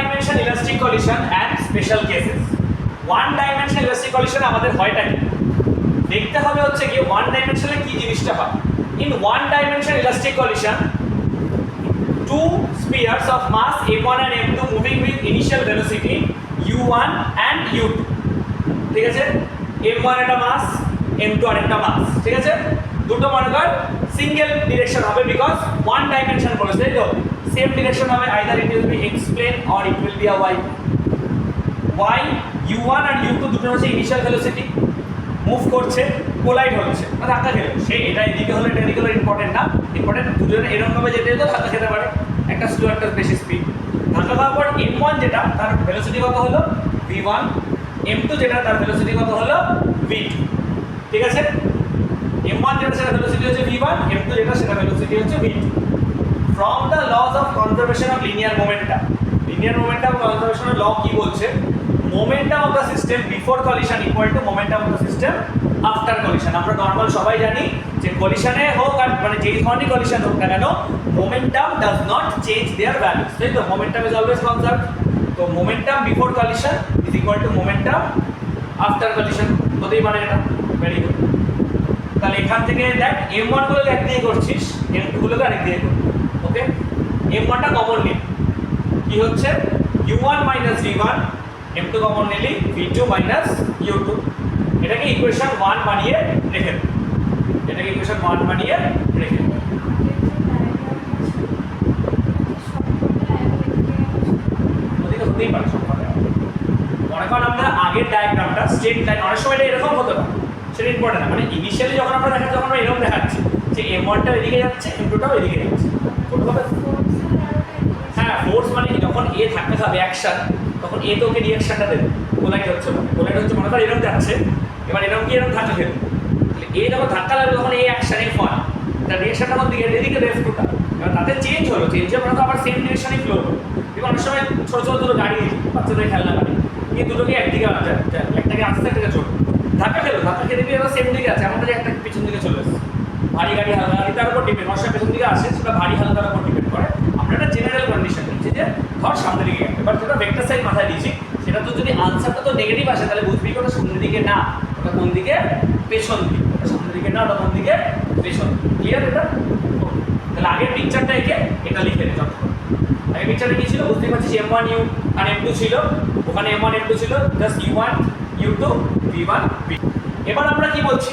Dimension elastic collision and special cases. One dimension elastic collision আমাদের হয়টা কি দেখতে হবে হচ্ছে কি ওয়ান ডাইমেনশনে কি জিনিসটা হয়। In one dimension elastic collision two spheres of mass m1 and m2 moving with initial velocity u1 and u2 ঠিক আছে, m1 একটা মাস m2 আরেকটা মাস, ঠিক আছে, দুটো মনে কর সিঙ্গেল ডিরেকশন হবে বিকজ ওয়ান ডাইমেনশন বলেছে তাই তো, সেম ডিরেকশন হবে, either it will be x plane or it will be a y u1 আর u2 দুটো হচ্ছে ইনিশিয়াল ভেলোসিটি, মুভ করছে, কোলাইড হচ্ছে বা ধাক্কা খেলো, সে এটা এদিকে হলো এটা এদিকে হলো ইম্পর্টেন্ট না, ইম্পর্টেন্ট দুজনে এরকমভাবে যেতে যেতে ধাক্কা খেতে পারে, একটা স্লো একটা বেশি স্পিড। ধাক্কা খাওয়ার পর m1 যেটা তার ভেলোসিটি কত হলো v1, m2 যেটা তার ভেলোসিটি কত হলো v2, ঠিক আছে, m1 যেটা সেটা ভেলোসিটি হচ্ছে v1, m2 যেটা সেটা ভেলোসিটি হচ্ছে v2। From the laws of conservation of linear momentum, linear momentum কনজারভেশনের ল কি বলছে, momentum of the system before collision equal to momentum of the system after collision। আমরা নরমাল সবাই জানি যে কলিশনে হোক আর মানে যেই ধরনের কলিশন হোক না কেন momentum does not change their values, তাই তো, momentum is always constant। তো momentum before collision is equal to momentum after collision হতেই পারে এটা, ভেরি গুড। তাহলে এখান থেকে দেখ m1 গুলো এক দিয়ে করছিস, m2 গুলোকে আরেক দিয়ে করবি, ওকে। m1 টা কমন নিই, কি হচ্ছে u1 v1, m2 কমন নিলি v2 u2, এটাকে ইকুয়েশন 1 বানিয়ে রেখে দেব, এটাকে ইকুয়েশন 1 বানিয়ে রেখে দেব। ওদিকে হতেই পারে সবকটা, মনে করেন আমরা আগের ডায়াগ্রামটা স্ট্রেট লাইন, অনেক সময় এটা এরকম হতে পারে, সেটা ইম্পর্টেন্ট না, মানে ইনিশিয়ালি যখন আমরা দেখাচ্ছি তখন আমরা এরকম দেখাচ্ছি যে m1 টা এদিকে যাচ্ছে m2 টাও এদিকে যাচ্ছে, কোনভাবে হ্যাঁ ফোর্স মানে যখন এ ধাক্কা খাবে অ্যাকশন তখন এ তো ওকে রিঅ্যাকশনটা দেবে, কোলাইড হচ্ছে মনে কর এরকম যাচ্ছে, এবার এরকম কি এরকম ধাক্কা খেলো, এ যখন ধাক্কা লাগবে তখন এই অ্যাকশন এই ফল তার রিঅ্যাকশনটা কোন দিকে, এদিকে লেফটটা, এবার তাতে চেঞ্জ হলো, চেঞ্জ হয়ে মনে আবার সেম ডিরেকশনই ফ্লো হলো। এবার অনেক সময় ছোটো ছোটো দুটো গাড়ি বাচ্চাদের খেলনা গাড়ি এই দুটোকে একদিকে আনা যায়, একটাকে আসতে একটাকে ছোট, ধাক্কা খেলো, ধাক্কা খেতে গিয়ে এবার সেম দিকে আছে, আমাদের একটা পিছন দিকে চলে এসেছে, ভারী গাড়ি হালকা গাড়ি তার উপর ডিপেন্ড, অনেক সময় পেছন দিকে আসে সেটা ভারী হালকার উপর ডিপেন্ড করে। আমরা একটা জেনারেল কন্ডিশন দিচ্ছি যে ধর সামনের দিকে, এবার যেটা ভেক্টর সাইড মাথায় দিয়েছি সেটা তো যদি আনসারটা তো নেগেটিভ আসে তাহলে বুঝবি ওটা সামনের দিকে না, ওটা কোন দিকে, পেছন দিকে, ওটা সামনের দিকে না, ওটা কোন দিকে, পেছন, ক্লিয়ার এটা? তাহলে আগের পিকচারটা এঁকে এটা লিখে নে যতক্ষণ। আগের পিকচারে কি ছিল বুঝতে পারছিস, m1 u আর m2 ছিল, ওখানে m1 m2 ছিল, just u1 u2 v1 v2। এবার আমরা কি বলছি,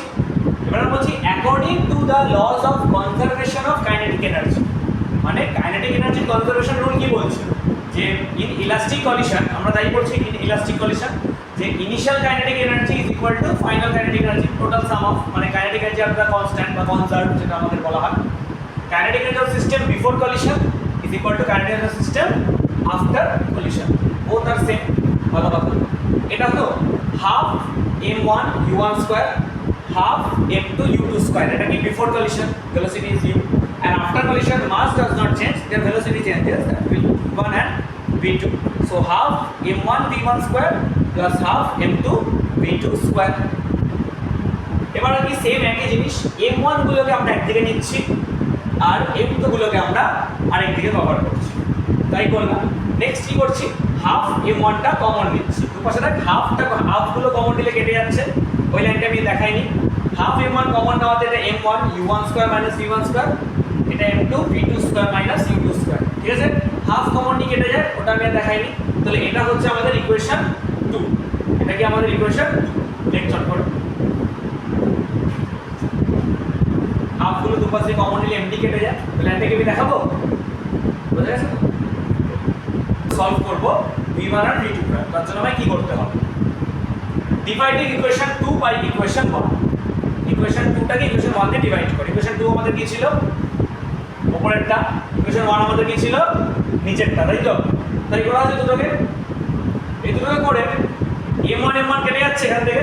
এবার আমরা বলছি according to the laws of conservation of kinetic energy, মানে কাইনেটিক এনার্জি কনজারভেশন রুল কি বলছে যে ইন ইলাস্টিক কলিশন, আমরা তাই বলছি ইন ইলাস্টিক কলিশন যে initial kinetic energy is equal to final kinetic energy total sum of, মানে kinetic energy are the constant বা কনজার্ভ যেটা আমাদের বলা হয়, kinetic energy of system before collision is equal to kinetic energy of system after collision, both R same, ভালো কথা। এটা তো half m1 u1 square half m2 u2 square, এটা কি before collision velocity is u, and after collision mass does not change, their velocity changes, that will v1 and v2, so half m1 v1 square plus half m2 v2 square। এবার কি same একই জিনিস m1 গুলোকে আমরা একদিকে নিচ্ছি আর m2 গুলোকে আমরা আরেকদিকে কভার করছি, তাই করলাম। নেক্সট কি করছি, হাফ m1 টা কমন নিচ্ছি, দুপাশে দেখ হাফ গুলো কমন নিলে কেটে যাচ্ছে, ওই লাইনটা আমি দেখাইনি, হাফ m1 কমন নেওয়াতে এটা m1 u1 square minus v1 square, এটা m2 v2 square minus u2 square, ঠিক আছে, হাফ কমন নিয়ে কেটে যায়, ওটা আমি আর দেখাইনি। তাহলে এটা হচ্ছে আমাদের ইকুয়েশন 2, এটা কি আমাদের ইকুয়েশন 2, লেকচার করো। হাফ গুলো দুপাশে কমন নিলে এমডি কেটে যায়, তাহলে এটাকে আমি দেখাবো, বুঝা গেছে? সলভ করব v1 আর v2, তার জন্য আমায় কি করতে হবে, dividing equation 2 by equation 1, equation 2 টাকে ইকুয়েশন 1 কে ডিভাইড করি। ইকুয়েশন 2 আমাদের কি ছিল উপরেরটা, ইকুয়েশন 1 আমাদের কি ছিল নিচেরটা, তাই তো? তাই করা আছে দুটোকে, এই দুটোকে করে m1 কেটে যাচ্ছে এখান থেকে,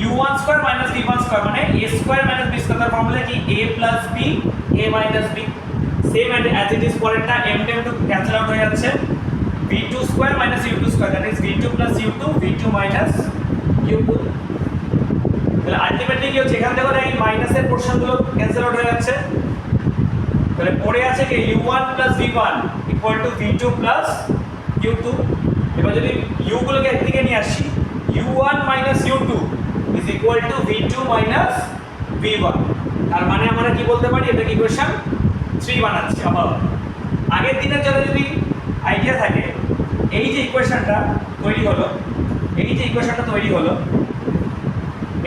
u1 square minus v1 square মানে a square minus b square, formula কি a plus b a minus b, same as it is পরেরটা m2 ক্যান্সেল আউট হয়ে যাচ্ছে, v2 square minus u2 square, that is v2 plus u2 v2 minus u2। তাহলে ultimately কি হচ্ছে, এখান থেকে এই মাইনাসের পোরশনগুলো ক্যান্সেল আউট হয়ে যাচ্ছে, তাহলে পড়ে আছে কি u1 plus v1 equal to v2 plus u2। এবার যদি u গুলোকে একদিকে নিয়ে আসি, u1 minus u2 is equal two v2 minus v1। তার মানে আমরা কি বলতে পারি, এটা ইকুয়েশন 3 বানাচ্ছি। আবার আগের দিনের জন্য যদি আইডিয়া থাকে, এই যে ইকুয়েশনটা তৈরি হলো,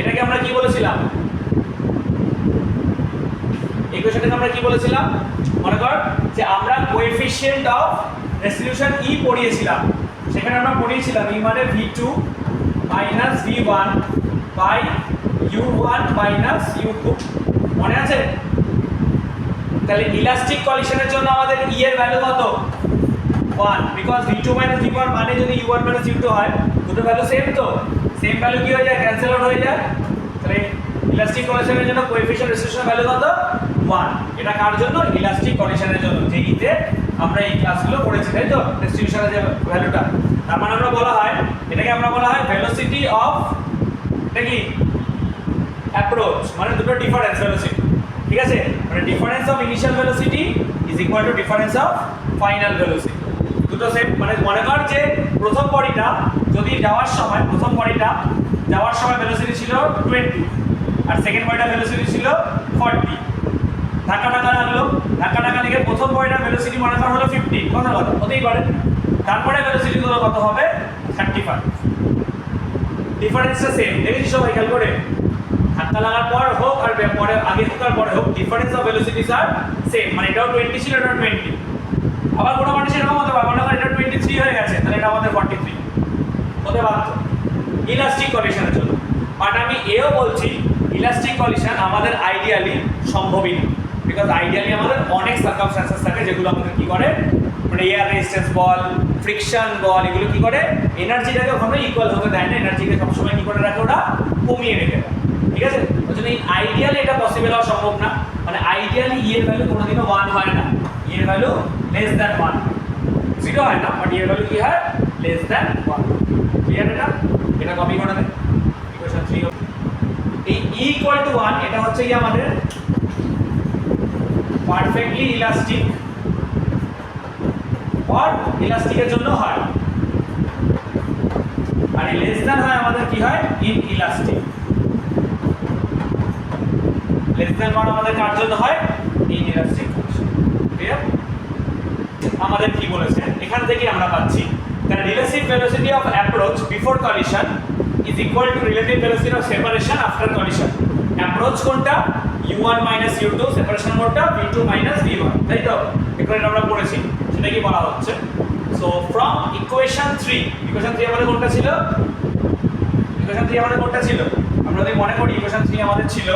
এটাকে আমরা কি বলেছিলাম, ইকুয়েশনটাকে আমরা কি বলেছিলাম, মনে কর যে আমরা কোএফিশিয়েন্ট অফ রেজোলিউশন ই পড়িয়েছিলাম। সেখানে আমরা পড়িয়েছিলাম ই মানে v2 minus v1 by u1 minus u2, মনে আছে? তাহলে ইলাস্টিক কলিশনের জন্য আমাদের ই এর ভ্যালু কত, 1, বিকজ v2 মাইনাস v1 মানে যদি u1 মাইনাস u2 হয়, দুটো ভ্যালু সেম, তো সেম ভ্যালু কি হয়ে যায়, ক্যান্সেল আউট হয়ে যায়। তাহলে ইলাস্টিক কলিশনের জন্য কোএফিশিয়েন্ট রেজোলিউশন ভ্যালু কত, 1। এটা কার জন্য, ইলাস্টিক কলিশনের জন্য, যেইতে আমরা এই ক্লাসগুলো পড়েছি, তাই তো, ডিস্ট্রিবিউশনের যে ভ্যালুটা। তার মানে আমরা বলা হয়, এটাকে আমরা বলা হয় ভেলোসিটি অফ, এটা কি অ্যাপ্রোচ, মানে দুটো ডিফারেন্স ভেলোসিটি, ঠিক আছে? মানে difference of initial velocity is equal two difference of final velocity, দুটো সেম। মানে মনে কর যে প্রথম বডিটা যদি যাওয়ার সময় ভেলোসিটি ছিল 20 আর সেকেন্ড বডিটা ভেলোসিটি ছিল 40, ধাক্কা লেগে প্রথম বডিটার ভেলোসিটি মনে করা হলো 50, কথা হতেই পারে। তারপরে ভেলোসিটি গুলো কত হবে, 35। ডিফারেন্সটা সেম, দেখেছি সবাই খেয়াল করে, ধাক্কা লাগার পর হোক আর পরে আগে হোক আর পরে হোক, ডিফারেন্স অফ ভেলোসিটিস আর সেম। মানে এটাও 20 ছিল, এটাও 20। আবার কোনো মানুষ এরকম হতে পারে, মনে করেন এটা 23 হয়ে গেছে, তাহলে এটা আমাদের 43 হতে বাধ্য ইলাস্টিক কলিশনের জন্য। বাট আমি এও বলছি ইলাস্টিক কলিশন আমাদের আইডিয়ালি সম্ভবই না, বিকজ আইডিয়ালি আমাদের অনেক সার্কামস্ট্যান্সেস থাকে যেগুলো আমাদের কি করে, মানে এয়ার রেজিস্ট্যান্স বল, ফ্রিকশন বল, এগুলো কি করে এনার্জিটাকে কখনো ইকুয়াল হতে দেয় না, এনার্জিকে সবসময় কি করে রাখে, ওটা কমিয়ে রেখে দেয়, ঠিক আছে? ওই জন্য আইডিয়ালি এটা পসিবল হওয়া সম্ভব না। মানে আইডিয়ালি ই এর ভ্যালু কোনোদিনও 1 হয় না, ই এর ভ্যালু লেস দ্যান 1, 0 হয় না, বাট ই এর ভ্যালু কি হয়, লেস দ্যান 1। ক্লিয়ার? এটা কপি করে দেন, ইকুয়েশন 3। এই ই ইকুয়াল টু 1 এটা হচ্ছে কি আমাদের পারফেক্টলি ইলাস্টিক, আর ইলাস্টিকের জন্য হয়, আর লেস দ্যান হয় আমাদের কি হয়, ইন ইলাস্টিক। লেস দ্যান 1 আমাদের কার জন্য হয়, ইন ইলাস্টিক। ক্লিয়ার? আমাদের কি বলেছে এখান থেকে আমরা পাচ্ছি the relative velocity of approach before collision is equal to relative velocity of separation after collision। approach কোনটা, u1 minus u2, separation কোনটা, v2 minus v1, তাই তো? এখানে আমরা পড়েছি, সেটা কি বলা হচ্ছে। সো ফ্রম ইকুয়েশন 3 আমাদের কোনটা ছিল, আমরা যদি মনে করি ইকুয়েশন 3 আমাদের ছিল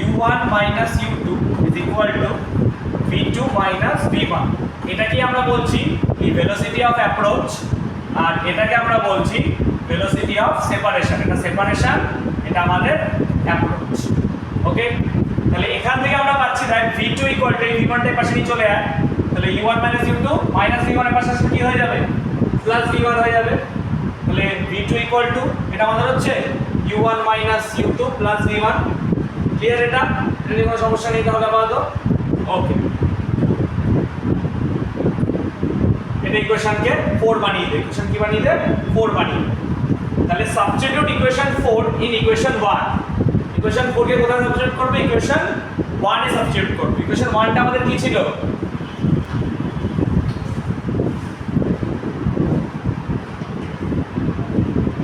u1 minus u2 is equal to v2 minus v1। এটা কি আমরা বলছি, এই ভেলোসিটি অফ অ্যাপ্রোচ, আর এটাকে আমরা বলছি ভেলোসিটি অফ সেপারেশন। এটা সেপারেশন, এটা আমাদের অ্যাপ্রোচ। ওকে, তাহলে এখান থেকে আমরা পাচ্ছি that v2 equal to v1 এর পাশে নিয়ে চলে আয়, তাহলে u1 minus u2 minus v1 এর পাশে কি হয়ে যাবে, প্লাস v1 হয়ে যাবে। তাহলে v2 ইকুয়াল টু এটা আমাদের হচ্ছে u1 minus u2 plus v1। Clear? এটা যদি কোনো সমস্যা নেই তাহলে আপাতত ওকে। এটা ইকুয়েশনকে 4 বানিয়ে দেয়, ইকুয়েশন কি বানিয়ে দেয়, 4 বানিয়ে দেয়। তাহলে substitute equation 4 in equation 1। Equation 4 কে কোথায় সাবস্টিটিউট করবে, ইকুয়েশন 1 এ সাবস্টিটিউট করবে। ইকুয়েশন 1 টা আমাদের কি ছিল,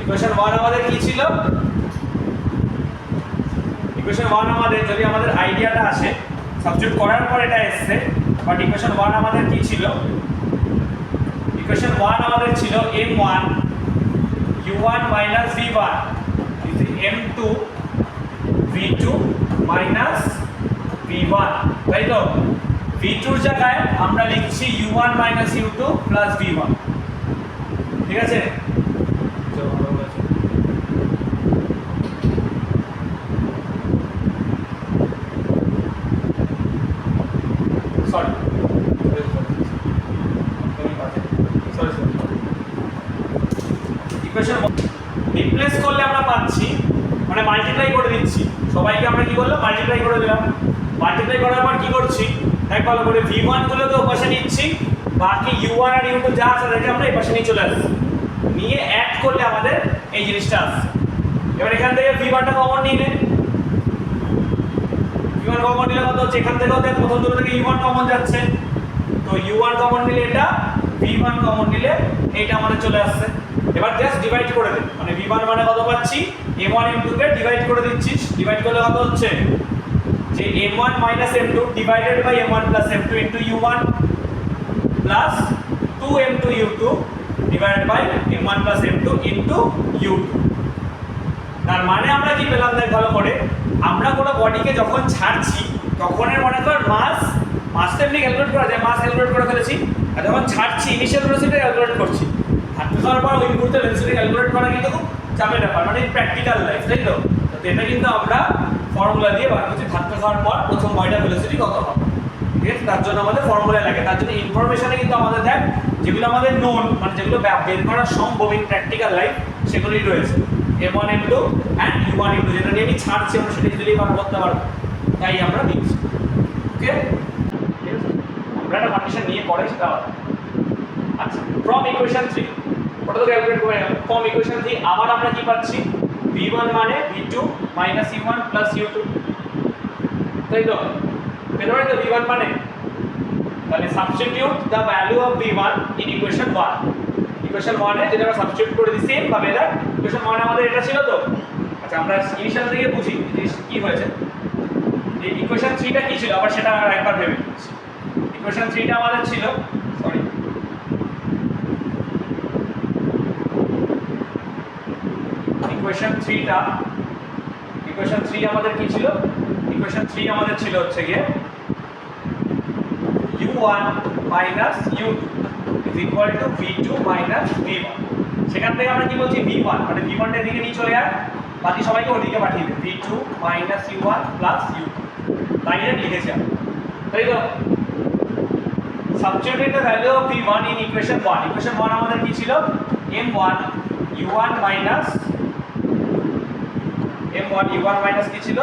ইকুয়েশন 1 আমাদের কি ছিল, ইকুয়েশন 1 আমাদের যদি আমাদের আইডিয়াটা আসে, সাবস্টিটিউট করার পর এটা এসেছে, বাট ইকুয়েশন 1 আমাদের কি ছিল, ইকুয়েশন 1 আমাদের ছিল m1 u1 minus v1 is m2 v2 minus v1, তাই তো? v2 এর জায়গায় আমরা লিখছি u1 minus u2 plus v1, ঠিক আছে? রিপ্লেস করলে আমরা পাচ্ছি, মানে মাল্টিপ্লাই করে দিচ্ছি, সবাইকে আমরা কি করলাম, মাল্টিপ্লাই করে দিলাম। মাল্টিপ্লাই করার পর কি করছি, দেখ ভালো করে v1 গুলোকে ওপাশে নিচ্ছি, বাকি u1 আর u2 যা আছে তাদেরকে আমরা এই পাশে নিয়ে চলে আসছি, নিয়ে অ্যাড করলে আমাদের এই জিনিসটা আসছে। এবার এখান থেকে v1 টা কমন নিয়ে নে, v1 কমন নিলে কত হচ্ছে, এখান থেকেও দেখ প্রথম দুটো থেকে u1 কমন যাচ্ছে, তো u1 কমন নিলে এটা, v1 কমন নিলে এইটা আমাদের চলে আসছে। এবার জাস্ট ডিভাইড করে দে, মানে v1 মানে কত পাচ্ছি, m1 m2 কে ডিভাইড করে দিচ্ছিস, ডিভাইড করলে কত হচ্ছে যে m1 m2 divided by m1 m2 into u1 plus 2m2 u2 divided by m1 m2 into u2। তার মানে আমরা কি পেলাম দেখ ভালো করে, আমরা কোনো বডিকে যখন ছাড়ছি তখন এর মনে কর মাস তো এমনি ক্যালকুলেট করা যায়, মাস ক্যালকুলেট করে ফেলেছি, আর যখন ছাড়ছি ইনিশিয়াল ভেলোসিটি ক্যালকুলেট করছি, হাঁটতে যাওয়ার পর ওই মুহূর্তে ভেলোসিটি ক্যালকুলেট করা কিন্তু খুব চাপের ব্যাপার, মানে প্র্যাকটিক্যাল লাইফ, তাই তো? তো এটা কিন্তু আমরা ফর্মুলা দিয়ে বার করছি, হাঁটতে যাওয়ার পর প্রথম বডিটার ভেলোসিটি কত হবে, ঠিক আছে? তার জন্য আমাদের ফর্মুলা লাগে, তার জন্য ইনফরমেশনে কিন্তু আমাদের দেখ যেগুলো আমাদের নোন, মানে যেগুলো বের করা সম্ভব ইন প্র্যাকটিক্যাল লাইফ সেগুলোই রয়েছে, m1 m2 and u1 m2, যেটা নিয়ে আমি ছাড়ছি আমরা সেটা ইজিলি বার করতে পারবো, তাই আমরা দিচ্ছি। ওকে, আমরা একটা কন্ডিশন নিয়ে পরে সেটা আচ্ছা, ফ্রম ইকুয়েশন 3 ওটা তো ক্যালকুলেট করে গেল, ফ্রম ইকুয়েশন 3 আবার আমরা কি পাচ্ছি, v1 মানে v2 minus u1 plus u2, তাই তো? পেতে পারি তো v1 মানে, তাহলে substitute the value of v1 in equation 1, equation 1 এ যেটা আমরা সাবস্টিটিউট করে দিই সেম ভাবে, দেখ ইকুয়েশন 1 এ আমাদের এটা ছিল তো, আচ্ছা আমরা ইনিশিয়াল থেকে বুঝি কি হয়েছে, এই ইকুয়েশন 3 টা কি ছিল আবার সেটা একবার ভেবে নিচ্ছি। ইকুয়েশন 3 টা আমাদের ছিল, সরি ইকুয়েশন 3 আমাদের কি ছিল, ইকুয়েশন 3 আমাদের ছিল হচ্ছে গিয়ে u1 minus u2 is equal to v2 minus v1। সেখান থেকে আমরা কি বলছি, v1 মানে v1 টা এদিকে নিয়ে চলে আয়, বাকি সবাইকে ওদিকে পাঠিয়ে দে, v2 minus u1 plus u2, direct লিখেছি আমরা, তাই তো? Substitute the value of v1 in equation 1, equation 1 আমাদের কি ছিল, m1 u1 minus কি ছিল,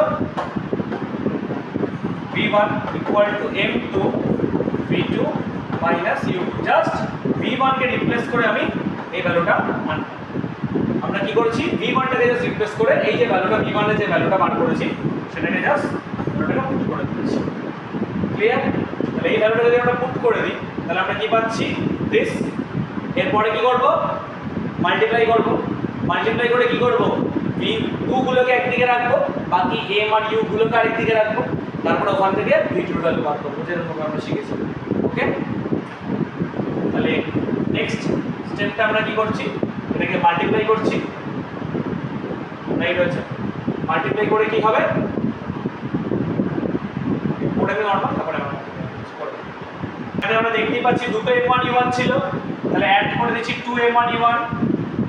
v1 equal to m2 v2 minus u2, just v1 K replace করে আমি এই ভ্যালুটা আনবো। আমরা কি করেছি, v1 টাকে জাস্ট রিপ্লেস করে এই যে ভ্যালুটা v1 এর যে ভ্যালুটা বার করেছি সেটাকে জাস্ট ভ্যালুটাকে পুট করে দিয়েছি, ক্লিয়ার? তাহলে এই ভ্যালুটা যদি আমরা পুট করে দিই তাহলে আমরা কি পাচ্ছি, দিস। এরপরে কি করব, মাল্টিপ্লাই করব, মাল্টিপ্লাই করে কি করব, v2 গুলোকে একদিকে রাখবো, বাকি m আর u গুলোকে আরেকদিকে রাখবো, তারপর ওখান থেকে v2 এর ভ্যালু বার করব, যেরকম আমরা শিখেছি। ওকে, তাহলে নেক্সট স্টেপটা আমরা কি করছি, এটাকে মাল্টিপ্লাই করছি, রাইট হয়েছে, মাল্টিপ্লাই করে কি হবে, ওটাকে নরমাল, তারপরে আমরা এখানে আমরা দেখতেই পাচ্ছি দুটো m1 u1 ছিল, তাহলে অ্যাড করে দিচ্ছি 2m1 u1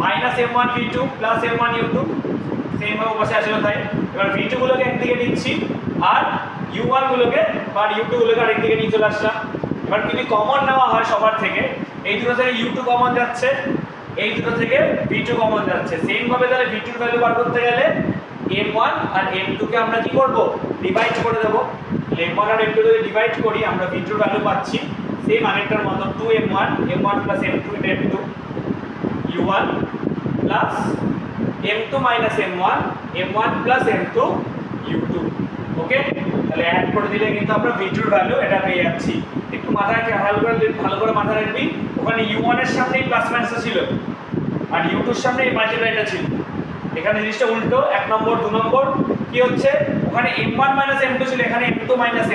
minus m1 v2 plus m1 u2, same ভাবে বসে আসলো তাই। এবার v2 গুলোকে একদিকে নিচ্ছি আর u1 গুলোকে বা u2 গুলোকে আরেকদিকে নিয়ে চলে আসলাম। এবার যদি কমন নেওয়া হয় সবার থেকে, এই দুটো থেকে u2 কমন যাচ্ছে, এই দুটো থেকে v2 কমন যাচ্ছে, সেম ভাবে তাহলে v2 এর ভ্যালু বার করতে গেলে m1 আর m2 কে আমরা কি করব, ডিভাইড করে দেব। m1 আর m2 যদি ডিভাইড করি আমরা v2 এর ভ্যালু পাচ্ছি সেম আগেরটার মতো 2m1 m1 m2 m2 u1 plus m2 m1 m1 m2 u2। ওকে, তাহলে অ্যাড করে দিলে কিন্তু আমরা v2 এর ভ্যালু এটা পেয়ে যাচ্ছি। একটু মাথায় ভালো করে মাথায় রাখবি, ওখানে u1 এর সামনে প্লাস মাইনাসটা ছিল আর u2 এর সামনে এই মাল্টিপ্লাইটা ছিল, এখানে জিনিসটা উল্টো, 1 নম্বর 2 নম্বর কি হচ্ছে, ওখানে m1 m2 ছিল, এখানে m2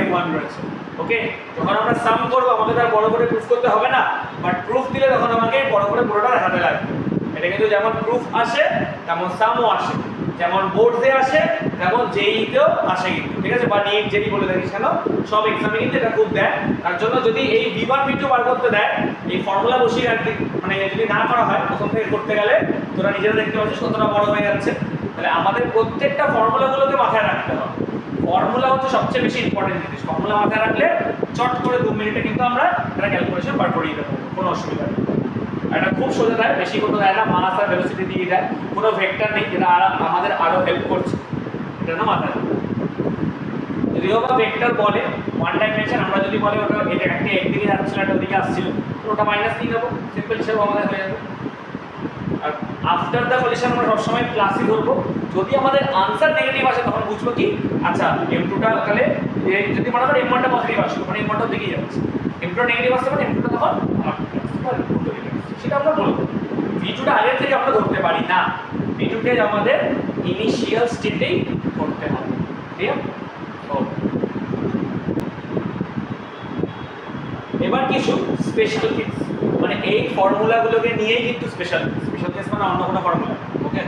m1 রয়েছে। ওকে, যখন আমরা সাম করব আমাকে তার বড় করে প্রুফ করতে হবে না, বাট প্রুফ দিলে তখন আমাকে বড় করে পুরোটা দেখাতে লাগবে। এটা কিন্তু যেমন প্রুফ আসে তেমন সামও আসে, যেমন বোর্ডে আসে তেমন জেইতেও আসে কিন্তু, ঠিক আছে? বা নিট যেটি বলে দেখিস কেন, সব এক্সামে কিন্তু এটা খুব দেয়। তার জন্য যদি এই v1 v2 বার করতে দেয়, এই ফর্মুলা বসিয়ে রাখতে, মানে যদি না করা হয় প্রথম থেকে করতে গেলে, তোরা নিজেরা দেখতে পাচ্ছিস কতটা বড় হয়ে যাচ্ছে। তাহলে আমাদের প্রত্যেকটা ফর্মুলাগুলোকে মাথায় রাখতে হবে, ফর্মুলা হচ্ছে সবচেয়ে বেশি ইম্পর্টেন্ট জিনিস। ফর্মুলা মাথায় রাখলে চট করে 2 মিনিটে কিন্তু আমরা এটা ক্যালকুলেশন বার করে দিতে পারবো, কোনো অসুবিধা নেই। এটা খুব সোজা দেয়, বেশি কোনো দেয় না, মাস আর ভেলোসিটি দিয়ে দেয়, কোনো ভেক্টর নেই, যেটা আমাদের আরো হেল্প করছে, এটা না মাথায়। যদিও বা ভেক্টর বলে ওয়ান ডাইমেনশন আমরা যদি বলে ওটা এটা একটা একদিকে যাচ্ছিল একটা ওদিকে আসছিল তো ওটা মাইনাস নিয়ে নেবো, সিম্পল হিসেবে আমাদের হয়ে যাবে। আর আফটার দ্য কলিশন আমরা সবসময় প্লাসই ধরবো, যদি আমাদের আনসার নেগেটিভ আসে তখন বুঝবো কি আচ্ছা M2টা তাহলে যদি মনে করো M1টা পজিটিভ আসলো মানে M1টা দিকেই যাচ্ছে, M2টা নেগেটিভ আসছে মানে M2টা তখন সেটা আমরা বলবো। V2টা আগের থেকে আমরা ধরতে পারি না, V2কে আমাদের ইনিশিয়াল স্টেটেই ধরতে হবে, ঠিক আছে? এবার কিছু স্পেশাল কেস, মানে এই ফর্মুলাগুলোকে নিয়েই কিন্তু স্পেশাল কেস মানে অন্য কোনো ফর্মুলা, ওকে?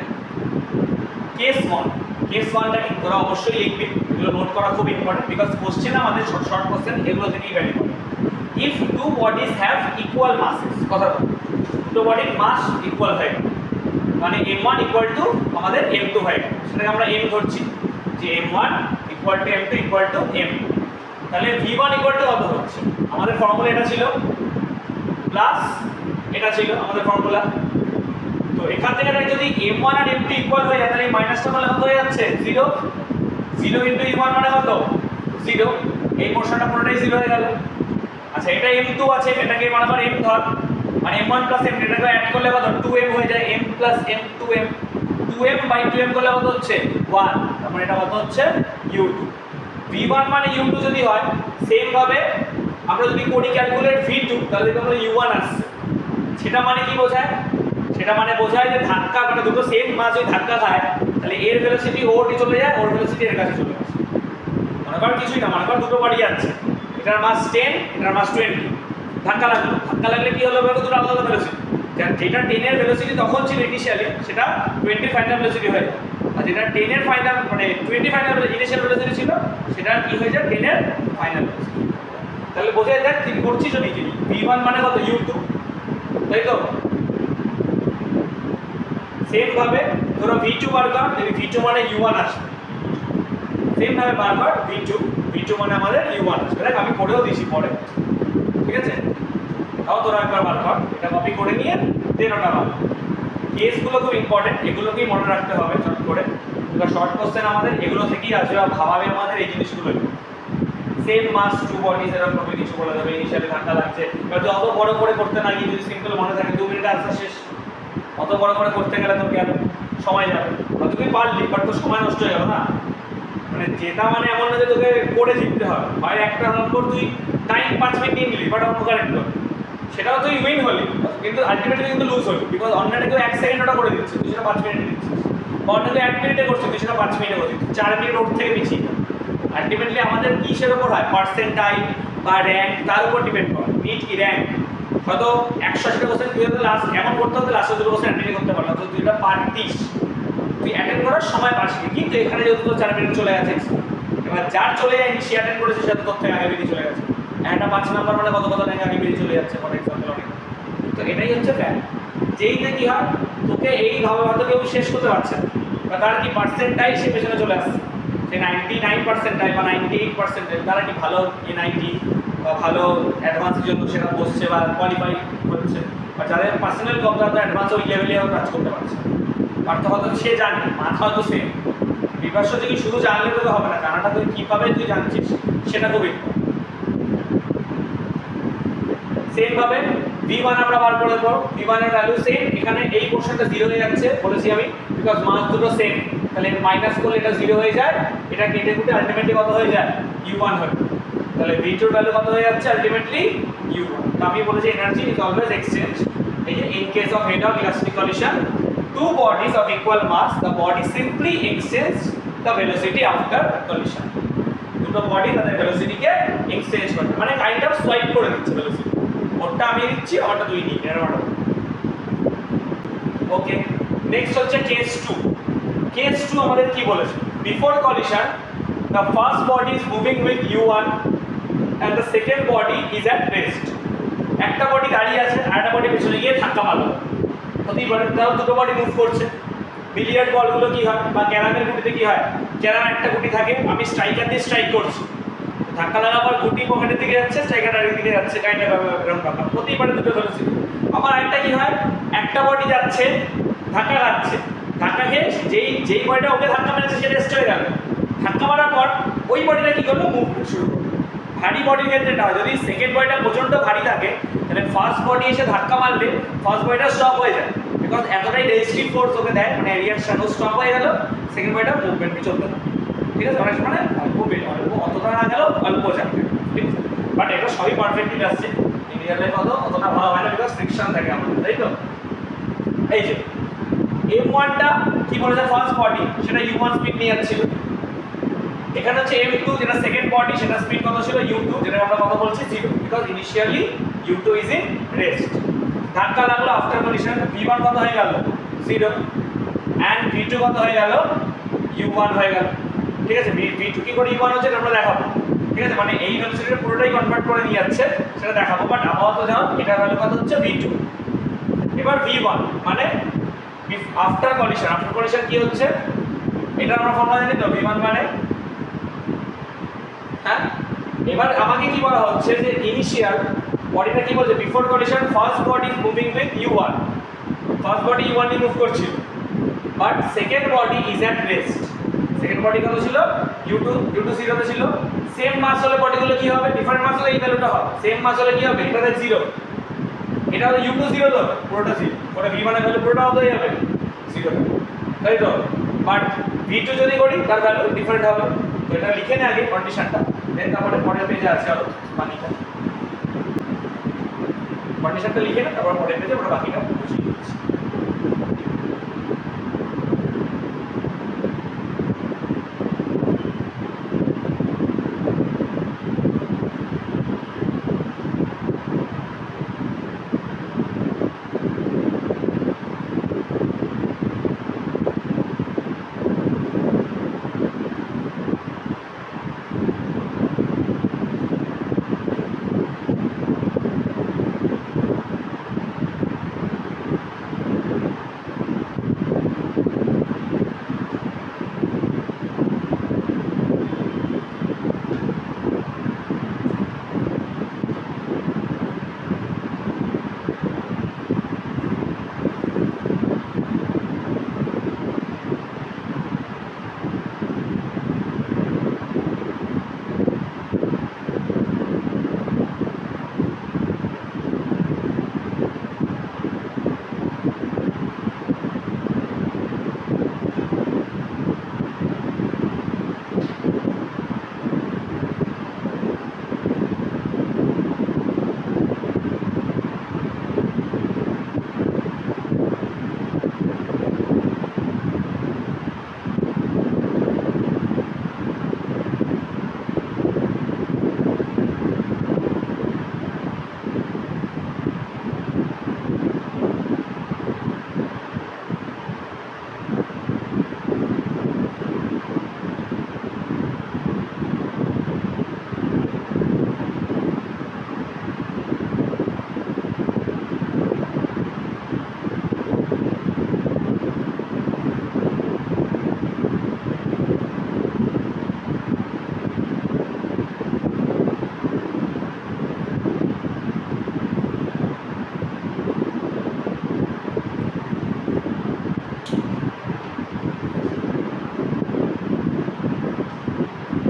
কেস 1, কেস 1টা কি তোরা অবশ্যই লিখবি, এগুলো নোট করা খুব ইম্পর্টেন্ট বিকজ কোশ্চেন আমাদের শর্ট কোশ্চেন এগুলো থেকেই ভ্যারি করে। If two bodies have equal masses, কথা বল, দুটো বডির মাস ইকুয়াল হয় মানে M1 ইকুয়াল টু আমাদের M2 হয়, সেটাকে আমরা M ধরছি যে M1 equal to M2 equal to M, তাহলে V1 ইকুয়াল টু কত হচ্ছে আমাদের ফর্মুলা এটা ছিল প্লাস এটা ছিল আমাদের ফর্মুলা। তো এখান থেকে যদি M1 আর M2 ইকুয়াল হয়ে যায় তাহলে এই মাইনাসটা মানে কত হয়ে যাচ্ছে 0, 0 ইনটু M1 মানে কত 0, এই পোরশনটা পুরোটাই 0 হয়ে গেল। আচ্ছা এটা M2 আছে, এটাকে মানে আবার M ধর, মানে M1 প্লাস M2 এটাকে অ্যাড করলে কত 2M হয়ে যায়, M plus M 2M, 2M by 2M করলে কত হচ্ছে 1, তার মানে এটা কত হচ্ছে U2। V1 মানে U2 যদি হয় সেম ভাবে আমরা যদি করি ক্যালকুলেট V2 তাহলে দেখো U1 আসছে, সেটা মানে কি বোঝায়, সেটা মানে বোঝায় যে ধাক্কা মানে দুটো সেম মাস যদি ধাক্কা খায় তাহলে এর ভেলোসিটি ওর দিকে চলে যায়, ওর ভেলোসিটি এর কাছে চলে আসে। মনে কর কিছুই না, মনে কর দুটো বডি যাচ্ছে, এটার মাস 10 এটার মাস 20, ধাক্কা লাগলে কি হলো বলো দুটো আলাদা ভেলোসিটি, যেটা 10 এর ভেলোসিটি তখন ছিল ইনিশিয়ালি সেটা 20 ফাইনাল ভেলোসিটি হয়ে যায়, আর যেটা 10 এর ফাইনাল মানে 20 ফাইনাল ইনিশিয়াল ভেলোসিটি ছিল সেটা কি হয়ে যায় 10 এর ফাইনাল ভেলোসিটি। তাহলে বোঝাই যায় তুই করছিস কি V1 মানে কত U2, তাই তো? সেম ভাবে ধরো V2 বার কর, যদি V2 মানে U1 আসবে, সেম ভাবে বার কর V2 মানে আমাদের U1 আসবে, দেখ আমি করেও দিছি পরে, ঠিক আছে? তাও তোরা একবার বার কর, এটা কপি করে নিয়ে দেন ওটা বার। কেসগুলো খুব ইম্পর্টেন্ট, এগুলোকেই মনে রাখতে হবে চট করে, শর্ট কোশ্চেন আমাদের এগুলো থেকেই আসবে, আর ভাবাবে আমাদের এই জিনিসগুলো সেম মাস টু বডিজ এরকম ভাবে কিছু বলে দেবে, ইনিশিয়ালি ধাক্কা লাগছে, এবার তুই অত বড় করে করতে না গিয়ে যদি সিম্পল মনে থাকে 2 মিনিট আনসার শেষ, অত বড় করে করতে গেলে তোর গেল সময় যাবে, হয়তো তুই পারলি বাট তোর সময় নষ্ট হয়ে গেল না, মানে যেটা মানে এমন না যে তোকে করে জিততে হবে, হয় একটা নম্বর তুই টাইম 5 মিনিট নিয়ে নিলি বাট অন্য কারেক্ট হল, সেটাও তুই উইন হলি কিন্তু আলটিমেটলি কিন্তু লুজ হলি, বিকজ অন্যটা কেউ 1 সেকেন্ড ওটা করে দিচ্ছে তুই সেটা 5 মিনিট দিচ্ছিস, বা অন্য কেউ 1 মিনিটে করছে তুই সেটা 5 মিনিটে করছিস, 4 মিনিট ওর থেকে পিছিয়ে। আলটিমেটলি আমাদের কিসের উপর হয়, পার্সেন্টাইল বা র্যাঙ্ক, তার উপর ডিপেন্ড করে। নিট কি র্যাঙ্ক হয়তো 180টা কোশ্চেন তুই হয়তো লাস্ট এমন করতে হতে লাস্টে দুটো কোশ্চেন অ্যাটেন্ড করতে পারলো, তো তুই এটা পারতিস, তুই অ্যাটেন্ড করার সময় পাচ্ছিস, কিন্তু এখানে যেহেতু তোর 4 মিনিট চলে গেছে, এবার যার চলে যায়নি সে অ্যাটেন্ড করেছে সে তোর থেকে আগে বেরিয়ে চলে গেছে, একটা 5 নাম্বার মানে কত র্যাঙ্ক আগে বেরিয়ে চলে যাচ্ছে ফর এক্সাম্পল অনেক। তো এটাই হচ্ছে ফ্যাক্ট, যেইতে কি হয় তোকে এইভাবে হয়তো কেউ শেষ করতে পারছে না, বা তার কি পার্সেন্টাইল সে পেছনে চলে আসছে, যে 99% বা 98% তারা কি ভালো A90 বা ভালো অ্যাডভান্সের জন্য সেটা বসছে বা কোয়ালিফাই হচ্ছে, বা যাদের পার্সোনাল কম তারা অ্যাডভান্স ওই লেভেলেও কাজ করতে পারছে, পারতে হয়তো সে জানে মাথা হয়তো সেম, বিভার্স থেকে শুধু জানলে তো হবে না, জানাটা তুই কীভাবে তুই জানছিস সেটা খুব ইম্পর্টেন্ট। সেম ভাবে V1 আমরা বার করে দেবো, V1 এর ভ্যালু সেম, এখানে এই পোরশনটা 0 হয়ে যাচ্ছে বলেছি আমি, বিকজ মাস দুটো সেম, তাহলে মাইনাস করলে এটা 0 হয়ে যায়, এটা কেটে কুটে আলটিমেটলি কত হয়ে যায় U1 হয়, তাহলে V2 এর ভ্যালু কত হয়ে যাচ্ছে আলটিমেটলি U1। তো আমি বলেছি এনার্জি ইজ অলওয়েজ এক্সচেঞ্জ, এই যে in case of head of elastic collision two bodies of equal mass the body simply exchange the velocity after collision, দুটো বডি তাদের ভেলোসিটিকে এক্সচেঞ্জ করে মানে কাইন্ড অফ সোয়াইপ করে দিচ্ছে ভেলোসিটি, ওটা আমি দিচ্ছি ওটা তুই নিবি এরকম। ওকে, নেক্সট হচ্ছে কেস 2। কেস 2 আমাদের কি বলেছে, before collision the first body is moving with u1 and the second body is at rest, একটা বডি দাঁড়িয়ে আছে আর একটা বডি পেছনে গিয়ে ধাক্কা মারলো, হতেই পারে তাও দুটো বডি মুভ করছে। বিলিয়ার্ড বলগুলো কি হয় বা ক্যারামের গুটিতে কি হয়, ক্যারাম একটা গুটি থাকে, আমি স্ট্রাইকার দিয়ে স্ট্রাইক করছি, ধাক্কা লাগাবার গুটি পকেটের দিকে যাচ্ছে, স্ট্রাইকার আরেক দিকে যাচ্ছে, কাইন্ড অফ এরকম ব্যাপার হতেই পারে দুটো ভেলোসিটি। আবার একটা কি হয়, একটা বডি যাচ্ছে ধাক্কা খাচ্ছে, ধাক্কা খেয়ে যেই বডিটা ওকে ধাক্কা মেরেছে সে রেস্ট হয়ে গেল, ধাক্কা মারার পর ওই বডিটা কি করলো মুভ শুরু করলো, ভারী বডির ক্ষেত্রে না, যদি সেকেন্ড বডিটা প্রচণ্ড ভারী থাকে তাহলে ফার্স্ট বডি এসে ধাক্কা মারলে ফার্স্ট বডিটা স্টপ হয়ে যায়, বিকজ এতটাই রেজিস্ট্রিভ ফোর্স ওকে দেয়, মানে রিয়াকশন ও স্টপ হয়ে গেল, সেকেন্ড বডিটা মুভমেন্টই চলবে না। ঠিক আছে, অনেক সময় অল্প অতটা না গেলেও অল্প যাবে, ঠিক আছে। বাট এটা সবই পারফেক্টলি আসছে, ইন রিয়েল লাইফ অতটা ভালো হয় না, বিকজ ফ্রিকশন থাকে আমাদের, তাই তো। এই যে M1টা কি বলেছে ফার্স্ট বডি, সেটা U1 স্পিড নিয়ে যাচ্ছিল। এখানে হচ্ছে M2 যেটা সেকেন্ড বডি, সেটা স্পিড কত ছিল U2, যেটা আমরা কথা বলছি 0, because initially U2 is in rest. ধাক্কা লাগলো আফটার কন্ডিশন, V1 কত হয়ে গেল 0 এন্ড V2 কত হয়ে গেল U1 হয়ে গেল। ঠিক আছে, V2 কি করে U1 হচ্ছে আমরা দেখাবো। ঠিক আছে, মানে এই ভেলোসিটিটা পুরোটাই কনভার্ট করে নিয়ে যাচ্ছে, সেটা দেখাবো। বাট আপাতত যাও এটা ভ্যালু কত হচ্ছে V2। এবার V1 মানে আফটার কন্ডিশন, আফটার কন্ডিশন কি হচ্ছে এটা আমরা ফর্মুলা জানি তো, V1 মানে হ্যাঁ। এবার আমাকে কি বলা হচ্ছে যে ইনিশিয়াল বডিটা কি বলছে, before condition first body is moving with U1, first body U1 নিয়ে মুভ করছিল, but second body is at rest. Second body কত ছিল U2 0 তে ছিল। সেম মাস হলে বডিগুলো কি হবে, ডিফারেন্ট মাস হলে এই ভ্যালুটা হবে, সেম মাস হলে কি হবে এটাতে 0, এটা হলো U2 0 তো পুরোটা 0, ওটা V1 এর ভ্যালু পুরোটা হয়ে যাবে 0, তাই তো। বাট V2 যদি করি তার ভ্যালু ডিফারেন্ট হবে, তো এটা লিখে নে আগে কন্ডিশনটা, দেন তারপরে পরের পেজে আছে আরো বাকিটা কন্ডিশনটা লিখে না, তারপর পরের পেজে আমরা বাকিটা বুঝিয়ে দিচ্ছি।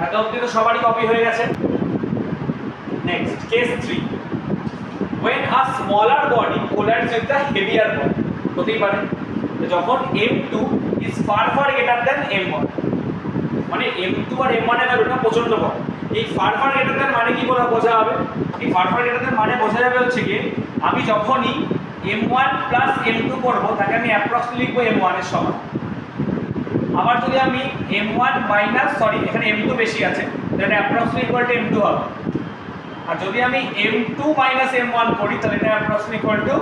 এত অবধি তো সবারই কপি হয়ে গেছে। Next case 3, when a smaller body collides with the heavier body, হতেই পারে যখন M2 is far greater than M1, মানে M2 আর M1 এর ভ্যালুটা প্রচন্ড বড়। এই far greater than মানে কি বলা বোঝা হবে, এই far greater than মানে বোঝা যাবে হচ্ছে কি আমি যখনই M1 প্লাস M2 করব তাকে আমি অ্যাপ্রক্সিমেটলি লিখব M1 এর সমান। আবার যদি আমি M1 মাইনাস এখানে M2 বেশি আছে, তাহলে অ্যাপ্রক্সিমেটলি ইকুয়াল টু M2 হবে। আর যদি আমি M2 মাইনাস M1 করি তাহলে এটা অ্যাপ্রক্সিমেটলি ইকুয়াল টু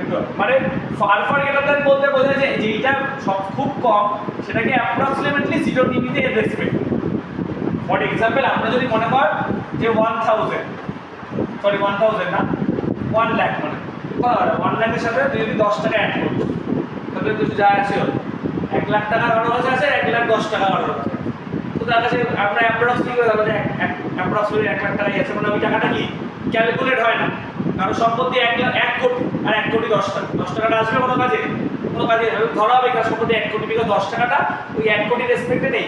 M2, মানে ফার গ্রেটার দ্যান বলতে বোঝা যায় যে এটা সব খুব কম সেটাকে অ্যাপ্রক্সিমেটলি 0 ডিগ্রিতে রেসপেক্ট। ফর এক্সাম্পল আমরা যদি মনে কর যে 1000 না 1 লাখ, মানে 1 লাখের সাথে তুই যদি 10 টাকা অ্যাড করবি তাহলে তুই যা আছে 1 লাখ টাকা কারোর কাছে আছে, 1 লাখ 10 টাকা কারোর কাছে, তো তার কাছে আমরা অ্যাপ্রক্সিমেটলি তাহলে অ্যাপ্রক্সিমেটলি 1 লাখ টাকাই আছে, মানে ওই টাকাটা কি ক্যালকুলেট হয় না, কারণ সম্পত্তি 1 কোটি আর 1 কোটি 10 টাকাটা আসবে কোনো কাজে ধরা হবে, কারণ সম্পত্তি 1 কোটি, বিকজ 10 টাকাটা ওই 1 কোটির রেসপেক্টে নেই,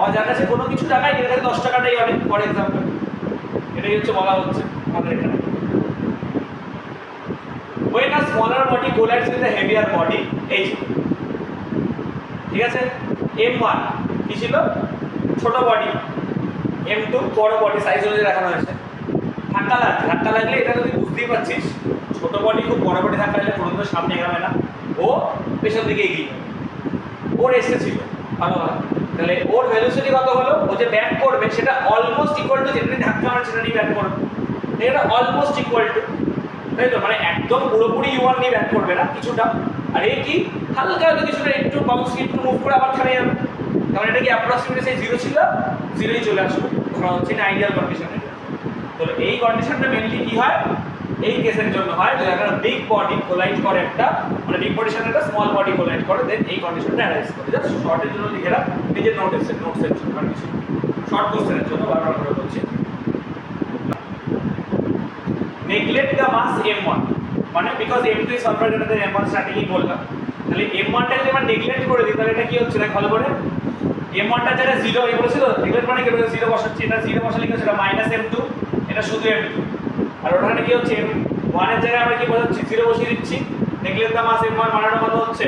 আর যার কাছে কোনো কিছু টাকাই এর কাছে 10 টাকাটাই অনেক, ফর এক্সাম্পল এটাই হচ্ছে বলা হচ্ছে আমাদের এখানে। when a smaller body collides with a heavier body, এই ঠিক আছে, m1 কি ছিল ছোট বডি, m2 বড় বডি, সাইজ অনুযায়ী দেখানো হয়েছে। ধাক্কা লাগলে এটা যদি বুঝতেই পারছিস, ছোট বডি খুব বড় বডি ধাক্কা লাগলে কোনো তো সামনে এগাবে না, ও পেছন দিকে এগিয়ে যাবে। ওর এসে ছিল ভালো, তাহলে ওর ভেলোসিটি কত হলো, ও যে ব্যাক করবে সেটা অলমোস্ট ইকুয়াল টু যেটা ধাক্কা মারছে সেটা নিয়ে ব্যাক করবে, এটা অলমোস্ট ইকুয়াল টু, তাই তো, মানে একদম পুরোপুরি u1 নিয়ে ব্যাক করবে না, কিছুটা, আর এই কি হালকা হয়তো কিছুটা একটু বাউন্স একটু মুভ করে আবার থেমে যাবে, তাহলে এটা কি অ্যাপ্রক্সিমেটলি সেই 0 ছিল, 0ই চলে আসবে, ধরা হচ্ছে এটা আইডিয়াল কন্ডিশনে। তো এই কন্ডিশনটা মেইনলি কি হয়, এই কেসের জন্য হয় যে একটা বিগ বডি কোলাইড করে, একটা মানে বিগ বডির সাথে একটা স্মল বডি কোলাইড করে, দেন এই কন্ডিশনটা অ্যারাইজ করে। জাস্ট শর্টের জন্য লিখে রাখ, নিজের নোটসের জন্য, আর কিছু শর্ট কোশ্চেনের জন্য বারবার করে বলছি। neglect the mass m1 মানে because m2 is smaller than m1 starting ই বললাম, তাহলে m1 টাকে যদি আমরা নেগলেক্ট করে দিই তাহলে এটা কি হচ্ছে, দেখ ভালো করে, m1 টা যেটা 0 এই বলেছিল, নেগলেক্ট মানে কি, 0 বসাচ্ছি, এটা 0 বসালে কি হচ্ছে, এটা -m2, এটা শুধু m2, আর ওখানে কি হচ্ছে m1 এর জায়গায় আমরা কি বসাচ্ছি, 0 বসিয়ে দিচ্ছি, neglect the mass m1 মানেটা কত হচ্ছে,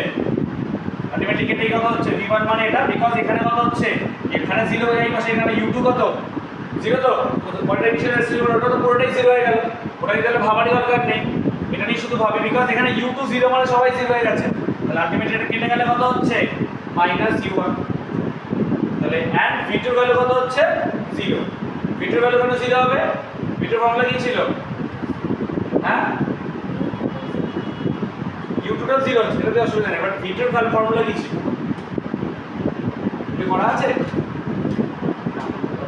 আলটিমেটলি এটাই কত হচ্ছে v1 মানে এটা, বিকজ এখানে কত হচ্ছে, এখানে 0 হয়ে গেছে, এখানে u2 কত 0, তো বডিটা কিসের এসেছিল, ওটা তো পুরোটাই 0 হয়ে গেল, ওটা নিয়ে তাহলে ভাবারই দরকার নেই, এটা নিয়ে শুধু ভাবি, বিকজ এখানে u2 0 মানে সবাই 0 হয়ে গেছে, তাহলে আলটিমেটলি এটা কেটে গেলে কত হচ্ছে -u1, তাহলে এন্ড v2 এর ভ্যালু কত হচ্ছে 0, v2 এর ভ্যালু কেন 0 হবে, v2 এর ফর্মুলা কি ছিল, হ্যাঁ u2 টা 0 ছিল, এটাতে অসুবিধা নেই, বাট v2 এর ফর্মুলা কি ছিল, কি করা আছে,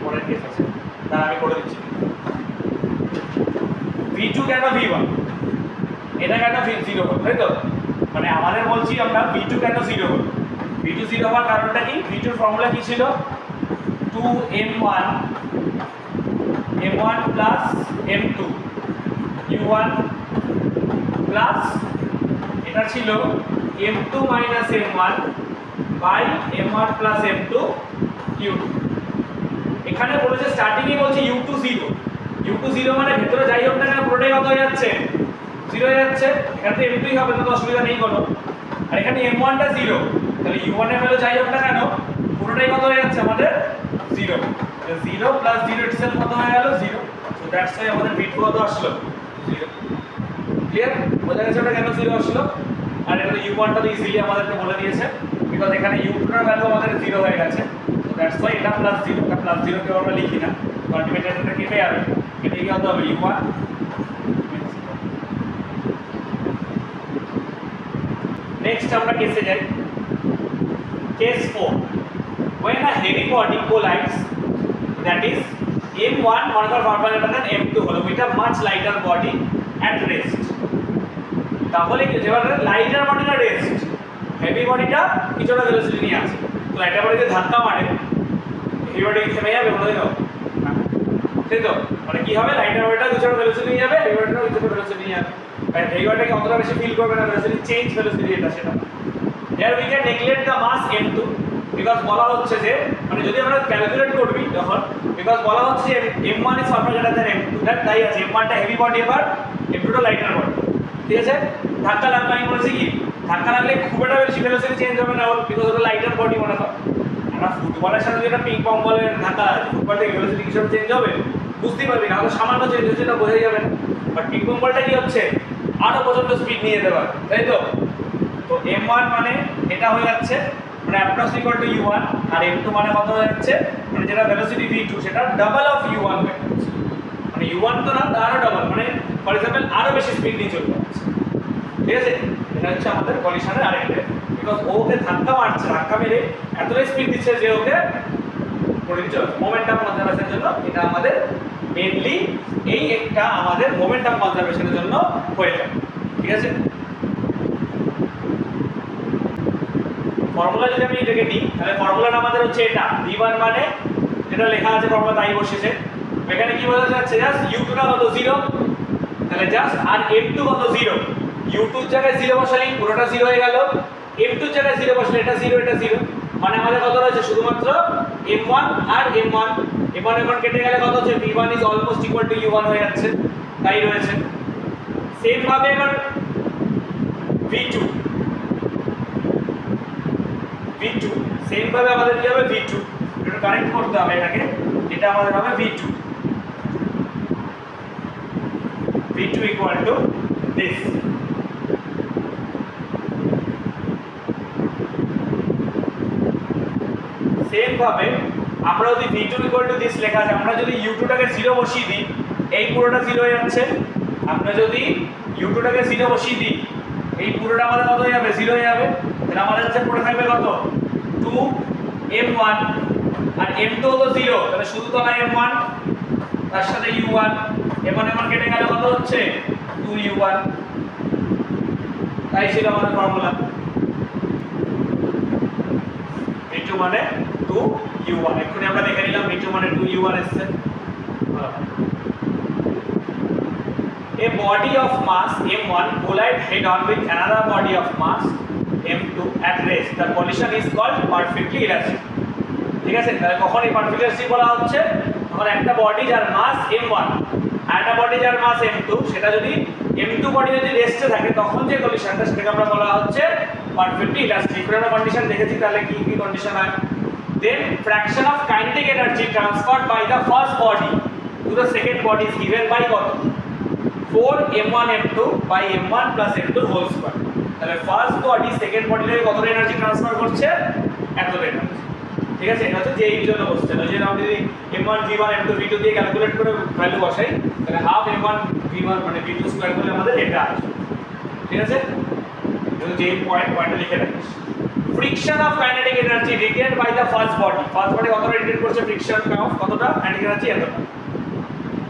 পরের কেস আছে, তার আমি করে দিচ্ছি, v2 কেন v1, এটা কেন 0 হলো, তাই তো, মানে আমাদের বলছি আমরা v2 কেন 0 হলো, v2 0 হওয়ার কারণটা কি, v2 এর ফর্মুলা কি ছিল 2m1 plus m2 u1 plus এটা ছিল m2 minus m1 by m1 plus m2 u2, এখানে বলেছে স্টার্টিং এ বলছে u2 0 মানে ভেতরে যাই হোক না কেন পুরোটাই কত হয়ে যাচ্ছে 0 হয়ে যাচ্ছে, এখানে তো m2 হবে না, তো অসুবিধা নেই কোনো, আর এখানে m1 টা 0, তাহলে u1 এর ভ্যালু যাই হোক না কেন পুরোটাই কত হয়ে যাচ্ছে আমাদের 0, 0 plus 0 itself কত হয়ে গেল 0, সো দ্যাটস ওয়াই আমাদের v2 কত আসলো 0, ক্লিয়ার, বোঝা গেছে ওটা কেন 0 আসলো, আর এটা u1 টা তো ইজিলি আমাদেরকে বলে দিয়েছে, বিকজ এখানে u2 এর ভ্যালু আমাদের 0 হয়ে গেছে, সো দ্যাটস ওয়াই এটা প্লাস 0, এটা প্লাস 0 কে আমরা লিখি না, আলটিমেটলি এটা কেটে যাবে, কেটে গিয়ে কত হবে u1। নেক্সট আমরা কেসে যাই, case 4, when a heavy body collides, that is m1 মনে কর পারপেন্ডিকুলার দেন m2 হলো, with a much lighter body at rest, তাহলে কি যেভাবে লাইটার বডিটা রেস্ট, হেভি বডিটা কিছুটা ভেলোসিটি নিয়ে আছে, তো লাইটার বডিতে ধাক্কা মারে হেভি বডি থেমে যাবে, বলে দাও তাই তো, মানে কি হবে, লাইটার বডিটা কিছুটা ভেলোসিটি নিয়ে যাবে, হেভি বডিটা কিছুটা ভেলোসিটি নিয়ে যাবে, বাট হেভি বডিটাকে অতটা বেশি ফিল করবে না, ভেলোসিটি চেঞ্জ ভেলোসিটি এটা সেটা, here we can neglect the mass m2, because বলা হচ্ছে যে মানে যদি আমরা ক্যালকুলেট করবি তখন, বিকজ বলা হচ্ছে m1 is smaller than m2, that তাই আছে m1 টা হেভি বডি, এবার m2 টা লাইটার বডি, ঠিক আছে, ধাক্কা লাগলে আমি বলছি কি ধাক্কা লাগলে খুব একটা বেশি ভেলোসিটি চেঞ্জ হবে না, বিকজ ওটা লাইটার বডি, মনে কর আমরা ফুটবলের সাথে যেটা পিং পং বলের ধাক্কা লাগে, ফুটবল থেকে ভেলোসিটি কিছু চেঞ্জ হবে বুঝতেই পারবি না, হয়তো সামান্য চেঞ্জ হচ্ছে, এটা বোঝাই যাবে না, বাট পিং পং বলটা কি হচ্ছে আরো প্রচন্ড স্পিড নিয়ে যেতে পারে, তাই তো, তো m1 মানে এটা হয়ে যাচ্ছে মানে approx equal to u1, R m2 মানে কত হয়ে যাচ্ছে, মানে যেটা ভেলোসিটি v2 সেটা ডাবল অফ u1 হয়ে যাচ্ছে, মানে u1 তো না তারও ডাবল, মানে ফর এক্সাম্পল আরো বেশি স্পিড নিয়ে চলে যাচ্ছে, ঠিক আছে, এটা হচ্ছে আমাদের কলিশনের আরেকটা, বিকজ ওকে ধাক্কা মারছে, ধাক্কা মেরে এতটাই স্পিড দিচ্ছে যে ওকে করে দিচ্ছে মোমেন্টাম কনজারভেশনের জন্য, এটা আমাদের মেইনলি এই একটা আমাদের মোমেন্টাম কনজারভেশনের জন্য হয়ে যায়, ঠিক আছে। ফর্মুলা যদি আমি এটাকে নিই তাহলে ফর্মুলাটা আমাদের হচ্ছে এটা, v1 মানে যেটা লেখা আছে ফর্মুলা তাই বসেছে, এখানে কি বোঝা যাচ্ছে জাস্ট u2 টা কত 0, তাহলে জাস্ট আর m2 কত 0, u2 এর জায়গায় 0 বসালেই পুরোটা 0 হয়ে গেল, m2 এর জায়গায় 0 বসালে এটা 0 এটা 0, মানে আমাদের কত রয়েছে শুধুমাত্র m1 আর m1 m1 কেটে গেলে কত হচ্ছে v1 is almost equal to u1 হয়ে যাচ্ছে, তাই রয়েছে। সেম ভাবে এবার v2 সেম ভাবে আমাদের কি হবে v2, এটা কারেক্ট করতে হবে এটাকে, এটা আমাদের হবে v2 equal to this. Same ভাবে আমরা যদি v2 ইকুয়াল টু দিস লেখা আছে, আমরা যদি u2 টাকে 0 বসিয়ে দিই এই পুরোটা 0 হয়ে যাচ্ছে। আমরা যদি u2 টাকে 0 বসিয়ে দিই এই পুরোটা আমাদের কত হয়ে যাবে 0 হয়ে যাবে। তাহলে আমাদের কাছে পড়ে থাকবে কত 2m1 আর m2 হলো 0, তাহলে শুধু তো না m1 তার সাথে u1, m1 কেটে গেলে কত হচ্ছে 2u1, তাই ছিল আমাদের ফর্মুলা v2 মানে 2u1। এক্ষুনি আমরা দেখে নিলাম v2 মানে 2u1 এসেছে। A body of mass m1 collide head on with another body of mass m2 at rest. The collision is called perfectly elastic. ঠিক আছে, তাহলে কখন এই পারফেক্টলি ইলাস্টিক বলা হচ্ছে, তখন একটা বডি যার মাস m1 আর একটা বডি যার মাস m2, সেটা যদি m2 বডি যদি রেস্টে থাকে তখন যে কন্ডিশনটা সেটাকে আমরা বলা হচ্ছে পারফেক্টলি ইলাস্টিক। আমরা কন্ডিশন দেখেছি, তাহলে কি কি কন্ডিশন হয়, then fraction of kinetic energy transferred by the first body to the second body is given by কত 4m1 m2 by m1 plus m2 whole square। তাহলে ফার্স্ট বডি সেকেন্ড বডিতে কতটা এনার্জি ট্রান্সফার করছে, এতটা energy. ঠিক আছে, এটা হচ্ছে যে এই জন্য কোশ্চেন। ওই যে আমরা যদি m1 v1 m2 v2 দিয়ে ক্যালকুলেট করে ভ্যালু বসাই, তাহলে হাফ m1 v1 মানে v2 স্কয়ার করলে আমাদের এটা আসবে। ঠিক আছে, এটা যে পয়েন্টটা লিখে রাখিস। Fraction of kinetic energy retained by the first body কতটা রিটেইন করছে, ফ্রিকশন অফ কতটা কাইনেটিক এনার্জি এতটা।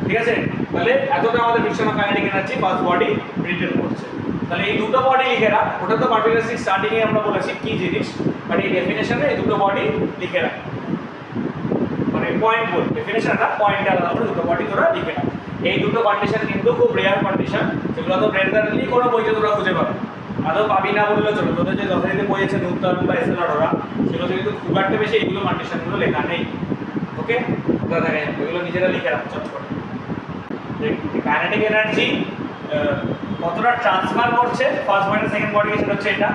ঠিক আছে, তাহলে এতটা আমাদের fraction of kinetic energy first body retain করছে। তাহলে এই দুটো বডি লিখে রাখ, ওটা তো পার্টিকুলার স্টার্টিং এ আমরা বলেছি কি জিনিস, বাট এই ডেফিনেশনে এই দুটো বডি লিখে রাখ, মানে পয়েন্ট বল ডেফিনেশন একটা পয়েন্ট আলাদা করে দুটো বডি তোরা লিখে রাখ। এই দুটো কন্ডিশন কিন্তু খুব রেয়ার কন্ডিশন, সেগুলো তো ব্রেনদারলি কোনো বইতে তোরা খুঁজে পাবে, আদৌ পাবি না বললেও চলো। তোদের যে যথারীতি বই আছে নিউটন বা এসএলআর ওরা, সেগুলো কিন্তু খুব একটা বেশি এইগুলো কন্ডিশনগুলো লেখা নেই। ওকে, ওটা দেখে ওইগুলো নিজেরা লিখে রাখ চট করে। কাইনেটিক এনার্জি কতটা ট্রান্সফার করছে ফার্স্ট বডি সেকেন্ড বডিকে, সেটা হচ্ছে এটা,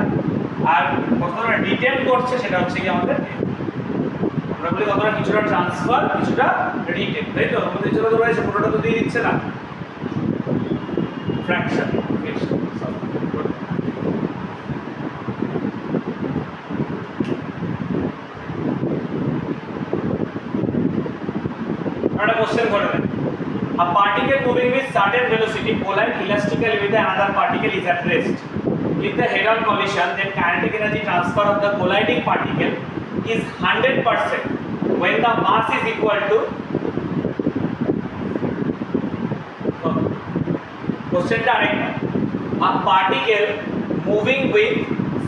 আর কতটা রিটেন করছে সেটা হচ্ছে কি আমাদের, আমরা বলি কতটা কিছুটা ট্রান্সফার কিছুটা রিটেন, তাই তো? আমাদের যেটা তো রয়েছে পুরোটা তো দিয়ে দিচ্ছে না, ফ্র্যাকশন। একটা কোশ্চেন করে দেন, a particle moving with certain velocity collide elastically with another particle is at rest. If the head-on collision, then kinetic energy transfer of the colliding particle is 100% when the mass is equal to question টা আরেকটা, a particle moving with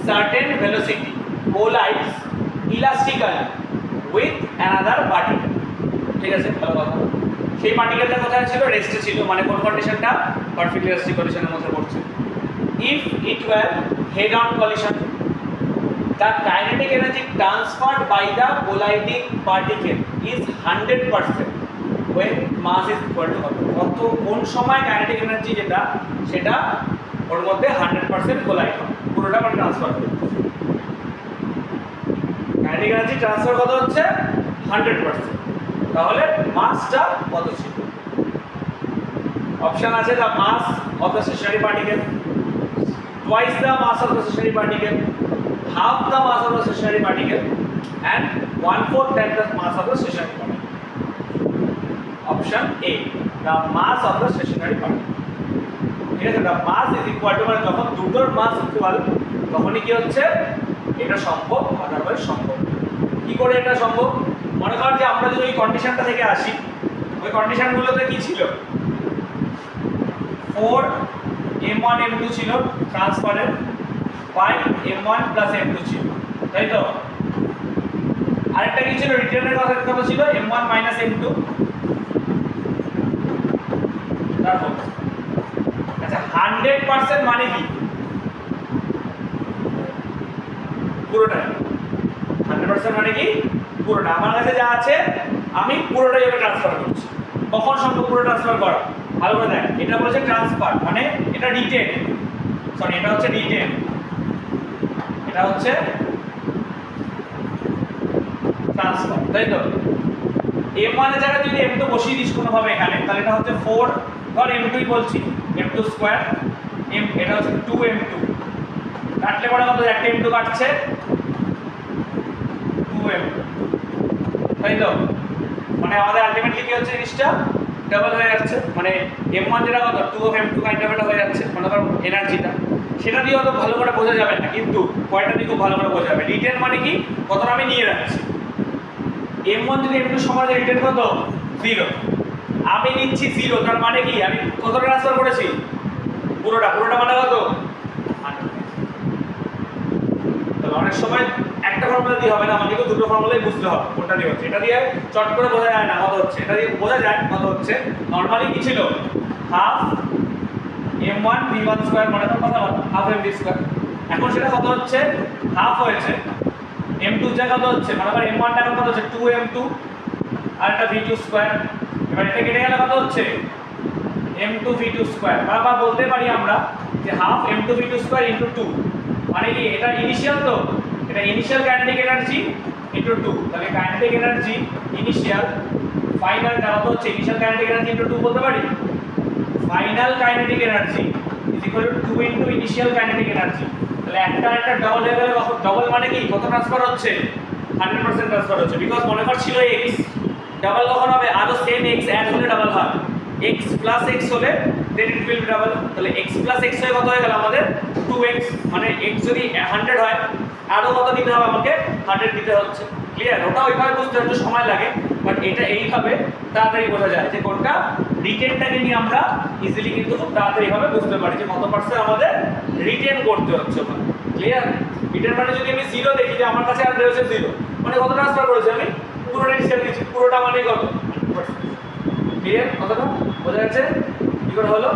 certain velocity collides elastically with another particle। ঠিক আছে, ভালো কথা। সেই পার্টিকেলটা কোথায় ছিল, রেস্টে ছিল, মানে কোন কন্ডিশনটা, পারফেক্টলি রেস্টিং কন্ডিশনের মধ্যে পড়ছে। If it were head on collision, the kinetic energy transferred by the colliding particle is 100% when mass is equal to কত, কোন সময় কাইনেটিক এনার্জি যেটা সেটা ওর মধ্যে 100% কোলাইড হয়, পুরোটা মানে ট্রান্সফার করে। কাইনেটিক এনার্জি ট্রান্সফার কত হচ্ছে 100%, তাহলে মাসটা কত ছিল? অপশন আছে the mass of the stationary particle, twice the mass of the stationary particle, half the mass of the stationary particle and 1/4 times the mass of the stationary particle. Option A, the mass of the stationary particle. ঠিক আছে, the mass is equal to, মানে যখন দুটোর মাস equal তখনই কি হচ্ছে এটা সম্ভব, আদারওয়াইজ সম্ভব। কি করে এটা সম্ভব? মনে কর যে আমরা যদি ওই কন্ডিশনটা থেকে আসি, ওই কন্ডিশনগুলোতে কি ছিল, 4m1 m2 ছিল ট্রান্সফারের, বাই m1 প্লাস m2 ছিল, তাই তো? আরেকটা কি ছিল, রিটার্নের কথা ছিল m1 মাইনাস m2। তারপর আচ্ছা 100% মানে কি, পুরোটাই 100% মানে কি পুরোটা আমার কাছে যা আছে আমি পুরোটাই ওকে ট্রান্সফার করছি। কখন সম্ভব পুরো ট্রান্সফার করা? ভালো করে দেখ, এটা বলেছে ট্রান্সফার মানে এটা রিটেন, সরি এটা হচ্ছে রিটেন, এটা হচ্ছে ট্রান্সফার, তাই তো? m1 এর জায়গায় যদি m2 বসিয়ে দিস কোনোভাবে এখানে, তাহলে এটা হচ্ছে 4, ধর m2 ই বলছি, m2 স্কয়ার, এটা হচ্ছে 2m2, কাটলে পরে কত? একটা m2 কাটছে 2m2, তাই তো? মানে আমাদের আলটিমেটলি কি হচ্ছে, জিনিসটা ডাবল হয়ে যাচ্ছে, মানে m1 যেটা কত 2 of m2 কাইন্ড অফ এটা হয়ে যাচ্ছে, মানে ধর এনার্জিটা, সেটা দিয়ে অত ভালো করে বোঝা যাবে না, কিন্তু পয়েন্টটা দিয়ে খুব ভালো করে বোঝা যাবে। রিটেন মানে কি, কতটা আমি নিয়ে রাখছি। m1 যদি m2 সমান রিটেন কত? 0, আমি নিচ্ছি 0, তার মানে কি আমি কত ট্রান্সফার করেছি? পুরোটা, পুরোটা মানে কত? 100। তাহলে অনেক সময় একটা ফর্মুলা দিয়ে হবে না, আমাকে তো দুটো ফর্মুলাই বুঝতে হবে কোনটা দিয়ে হচ্ছে। এটা দিয়ে চট করে বোঝা যায় না কত হচ্ছে, এটা দিয়ে বোঝা যায় কত হচ্ছে। নরমালি কি ছিল? হাফ m1 v1 স্কয়ার, মানে তো কথা বল, হাফ mv স্কয়ার। এখন সেটা কত হচ্ছে? হাফ হয়েছে, m2 এর জায়গা কত হচ্ছে, মানে আবার m1 টা কত হচ্ছে? 2m2 আর একটা v2 স্কয়ার। এবার এটা কেটে গেলে কত হচ্ছে? m2 v2 square. বা বলতে পারি আমরা যে half m2 v2 square into 2, মানে কি এটা ইনিশিয়াল, তো এটা ইনিশিয়াল কাইনেটিক এনার্জি ইনটু 2, তাহলে কাইনেটিক এনার্জি ইনিশিয়াল, ফাইনাল টা কত হচ্ছে? ইনিশিয়াল কাইনেটিক এনার্জি ইনটু 2 বলতে পারি। Final kinetic energy is equal two 2 into initial kinetic energy. তাহলে একটা ডাবল হয়ে গেলে, ডাবল মানে কি কত ট্রান্সফার হচ্ছে? 100% ট্রান্সফার হচ্ছে, বিকজ মনে কর ছিল x, ডাবল কখন হবে? আরো সেম x অ্যাড হলে ডাবল হয়, x প্লাস x হলে দেন ইট উইল বি ডাবল। তাহলে x প্লাস x হয়ে কত হয়ে গেল আমাদের? 2x, মানে x যদি 100 হয় আরো কত দিতে হবে আমাকে? 100 দিতে হচ্ছে। ক্লিয়ার? ওটা ওইভাবে বুঝতে একটু সময় লাগে, বাট এটা এইভাবে তাড়াতাড়ি বোঝা যায় যে কোনটা রিটেনটাকে নিয়ে আমরা ইজিলি কিন্তু খুব তাড়াতাড়ি ভাবে বুঝতে পারি যে কত পার্সেন্ট আমাদের রিটেন করতে হচ্ছে ওখানে। ক্লিয়ার? রিটেন মানে যদি আমি 0 দেখি যে আমার কাছে আর রয়েছে 0, মানে কত ট্রান্সফার করেছি আমি? পুরোটা হিসাব দিচ্ছি, পুরোটা মানে কত? ক্লিয়ার? কতটা বোঝা যাচ্ছে? কি করে হলো?